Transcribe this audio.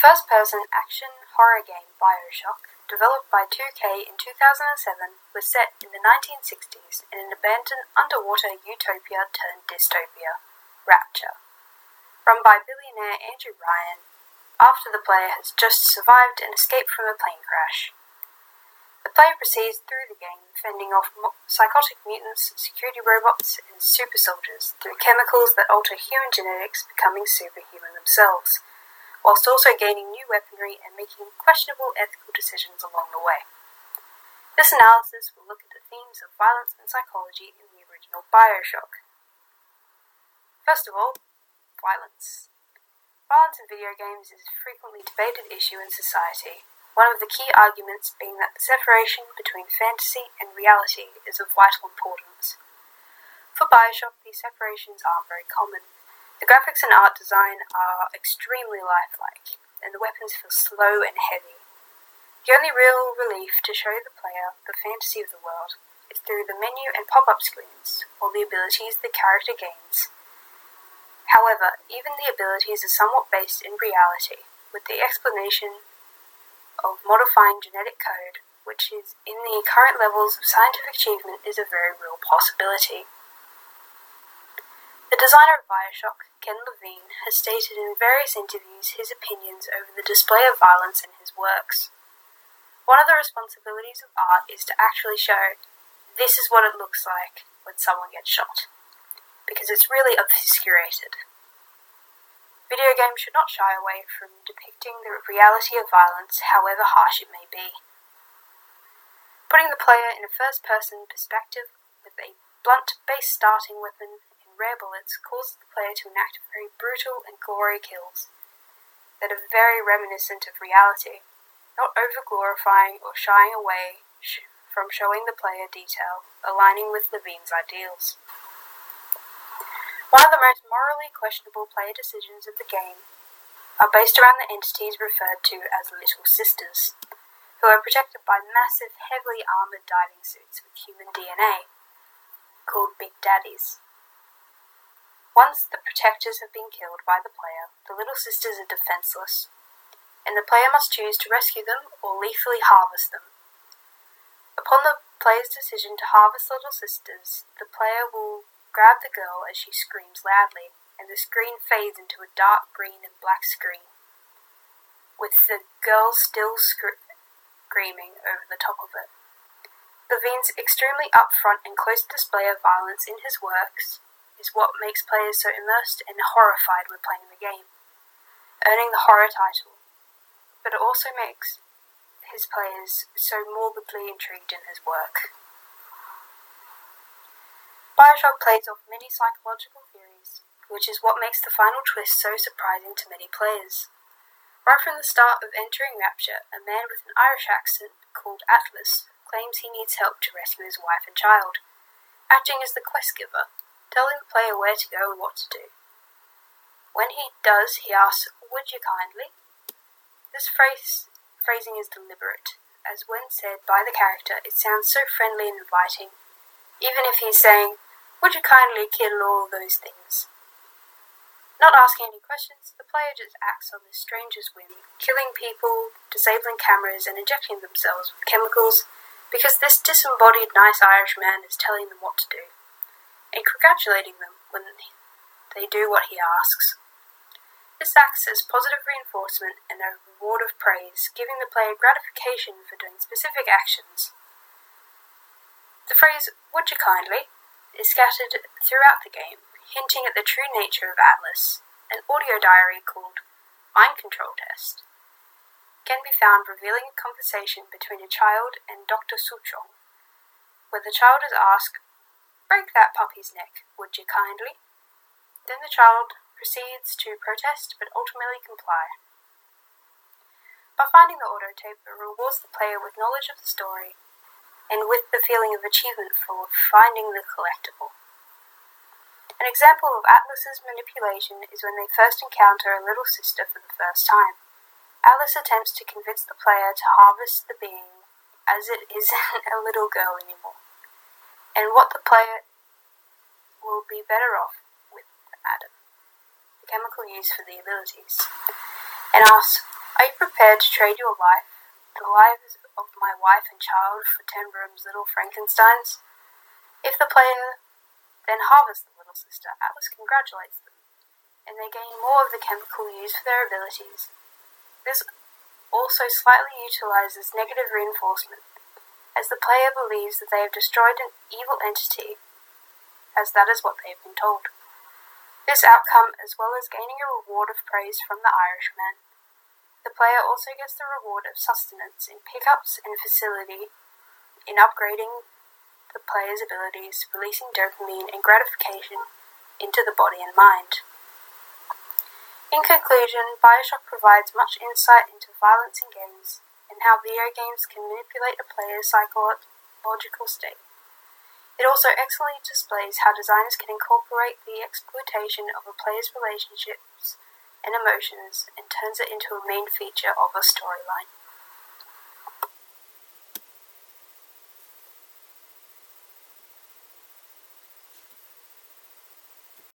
first-person action horror game Bioshock, developed by 2K in 2007, was set in the 1960s in an abandoned underwater utopia turned dystopia, Rapture, run by billionaire Andrew Ryan, after the player has just survived and escaped from a plane crash. The player proceeds through the game, fending off psychotic mutants, security robots, and super soldiers through chemicals that alter human genetics, becoming superhuman themselves, whilst also gaining new weaponry and making questionable ethical decisions along the way. This analysis will look at the themes of violence and psychology in the original Bioshock. First of all, violence. Violence in video games is a frequently debated issue in society, one of the key arguments being that the separation between fantasy and reality is of vital importance. For Bioshock, these separations aren't very common. The graphics and art design are extremely lifelike, and the weapons feel slow and heavy. The only real relief to show the player the fantasy of the world is through the menu and pop-up screens, or the abilities the character gains. However, even the abilities are somewhat based in reality, with the explanation of modifying genetic code, which is in the current levels of scientific achievement, is a very real possibility. The designer of Bioshock, Ken Levine, has stated in various interviews his opinions over the display of violence in his works. One of the responsibilities of art is to actually show this is what it looks like when someone gets shot, because it's really obscurated. Video games should not shy away from depicting the reality of violence, however harsh it may be. Putting the player in a first-person perspective with a blunt base starting weapon and rare bullets causes the player to enact very brutal and gory kills that are very reminiscent of reality, not over-glorifying or shying away from showing the player detail, aligning with Levine's ideals. One of the most morally questionable player decisions of the game are based around the entities referred to as Little Sisters, who are protected by massive, heavily armoured diving suits with human DNA, called Big Daddies. Once the protectors have been killed by the player, the Little Sisters are defenceless, and the player must choose to rescue them or lethally harvest them. Upon the player's decision to harvest Little Sisters, the player will grab the girl as she screams loudly, and the screen fades into a dark green and black screen, with the girl still screaming over the top of it. Levine's extremely upfront and close display of violence in his works is what makes players so immersed and horrified when playing the game, earning the horror title, but it also makes his players so morbidly intrigued in his work. Bioshock plays off many psychological theories, which is what makes the final twist so surprising to many players. Right from the start of entering Rapture, a man with an Irish accent called Atlas claims he needs help to rescue his wife and child, acting as the quest giver, telling the player where to go and what to do. When he does, he asks, "Would you kindly?" This phrasing is deliberate, as when said by the character, it sounds so friendly and inviting, even if he's saying, "Would you kindly kill all those things?" Not asking any questions, the player just acts on this stranger's whim, killing people, disabling cameras, and injecting themselves with chemicals because this disembodied nice Irish man is telling them what to do, and congratulating them when they do what he asks. This acts as positive reinforcement and a reward of praise, giving the player gratification for doing specific actions. The phrase, "Would you kindly?" is scattered throughout the game, hinting at the true nature of Atlas. An audio diary called Mind Control Test can be found revealing a conversation between a child and Dr. Suchong, where the child is asked, "Break that puppy's neck, would you kindly?" Then the child proceeds to protest but ultimately comply. By finding the audio tape, it rewards the player with knowledge of the story and with the feeling of achievement for finding the collectible. An example of Atlas's manipulation is when they first encounter a little sister for the first time. Atlas attempts to convince the player to harvest the being, as it isn't a little girl anymore, and what the player will be better off with Adam, the chemical used for the abilities, and asks, Are you prepared to trade your life, the lives of my wife and child, for 10 rooms little Frankensteins? If the player then harvests the little sister, Atlas congratulates them, and they gain more of the chemical used for their abilities. This also slightly utilises negative reinforcement, as the player believes that they have destroyed an evil entity, as that is what they have been told. This outcome, as well as gaining a reward of praise from the Irishman, the player also gets the reward of sustenance in pickups and facility in upgrading the player's abilities, releasing dopamine and gratification into the body and mind. In conclusion, Bioshock provides much insight into violence in games and how video games can manipulate a player's psychological state. It also excellently displays how designers can incorporate the exploitation of a player's relationships and emotions and turns it into a main feature of a storyline.